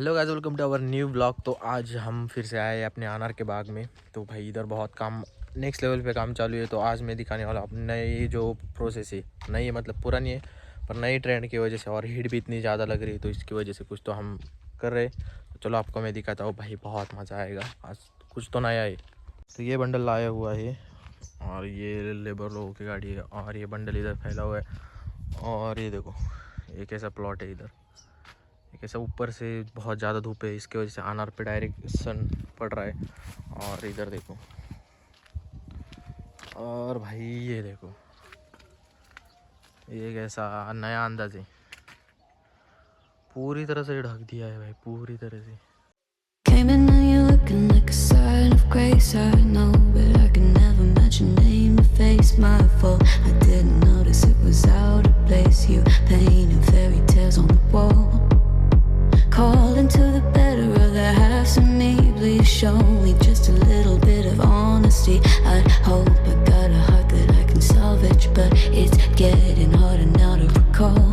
Hello guys, welcome to our new blog. तो आज हम फिर से आए अपने अनार के बाग में। तो भाई इधर बहुत काम नेक्स्ट लेवल पे काम चालू है। तो आज मैं दिखाने वाला हूँ नई जो प्रोसेस है, नई मतलब पुरानी है पर नई ट्रेंड की वजह से, और हीट भी इतनी ज़्यादा लग रही है तो इसकी वजह से कुछ तो हम कर रहे। तो चलो आपको मैं दिखाता हूँ भाई, बहुत मज़ा आएगा। आज कुछ तो नया है। तो ये बंडल लाया हुआ है और ये लेबर लोगों की गाड़ी है, और ये बंडल इधर फैला हुआ है। और ये देखो एक ऐसा प्लॉट है इधर, एक ऐसा ऊपर से बहुत ज़्यादा धूप है, इसके वजह से अनार पे डायरेक्ट सन पड़ रहा है। और इधर देखो, और भाई ये देखो, ये कैसा नया अंदाज है, पूरी तरह से ढक दिया है भाई, पूरी तरह से। Came in and you're looking like a sign of grace. I know, but I can never match your name or face. My fault, I didn't notice it was out of place. You painted fairy tales on the wall, calling to the better of the halves of me. Please show me just a little bit of honesty. I'd hope I got a heart that I can salvage, but it's getting harder now to recall.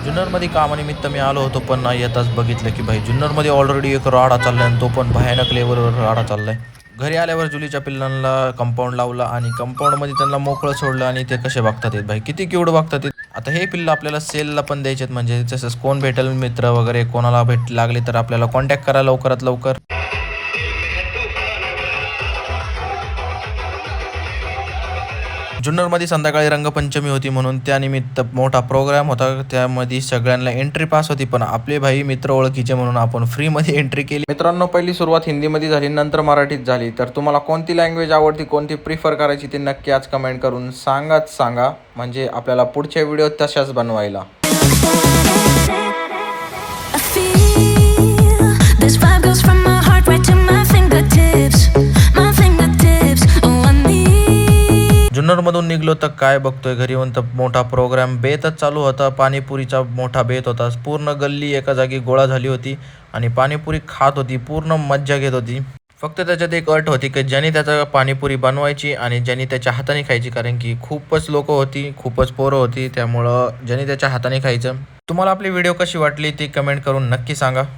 जुन्नरमध्ये कामानिमित्त मी आलो होतो, पण येताच बघितलं की भाई जुन्नरमध्ये already एक राडा चाललाय, आणि तो पण भयानक लेवलवर राडा चाललाय। घरी आल्यावर जुलीच्या पिल्लांना कंपाऊंड लावला आणि कंपाऊंडमध्ये त्यांना मोकळं सोडलं, आणि ते कसे बघतात आहेत भाई, किती क्यूट बघतात आहेत। आता हे पिल्लं आपल्याला सेलला पण द्यायचे, म्हणजे तसंच कोण भेटेल मित्र वगैरे कोणाला भेट लागले तर आपल्याला कॉन्टॅक्ट करा लवकरात लवकर। जुन्नरमध्ये संध्याकाळी रंगपंचमी होती, म्हणून त्यानिमित्त मोठा प्रोग्राम होता। त्यामध्ये सगळ्यांना एंट्री पास होती, पण आपले भाई मित्र ओळखीचे म्हणून आपण फ्रीमध्ये एंट्री केली। मित्रांनो, पहिली सुरुवात हिंदीमध्ये झाली, नंतर मराठीत झाली। तर तुम्हाला कोणती लँग्वेज आवडती, कोणती प्रिफर करायची ते नक्की आज कमेंट करून सांगा, म्हणजे आपल्याला पुढच्या व्हिडिओ तशाच बनवायला। जुन्नरमधून निघलो तर काय बघतोय, घरी म्हणतं मोठा प्रोग्राम, बेतच चालू होता। पाणीपुरीचा मोठा बेत होता, पूर्ण गल्ली एका जागी गोळा झाली होती आणि पाणीपुरी खात होती, पूर्ण मज्जा घेत होती। फक्त त्याच्यात एक अट होती की ज्यांनी त्याचा पाणीपुरी बनवायची आणि ज्यांनी त्याच्या हाताने खायची, कारण की खूपच लोक होती, खूपच पोरं होती, त्यामुळं ज्यांनी त्याच्या हाताने खायचं। तुम्हाला आपली व्हिडिओ कशी वाटली ती कमेंट करून नक्की सांगा।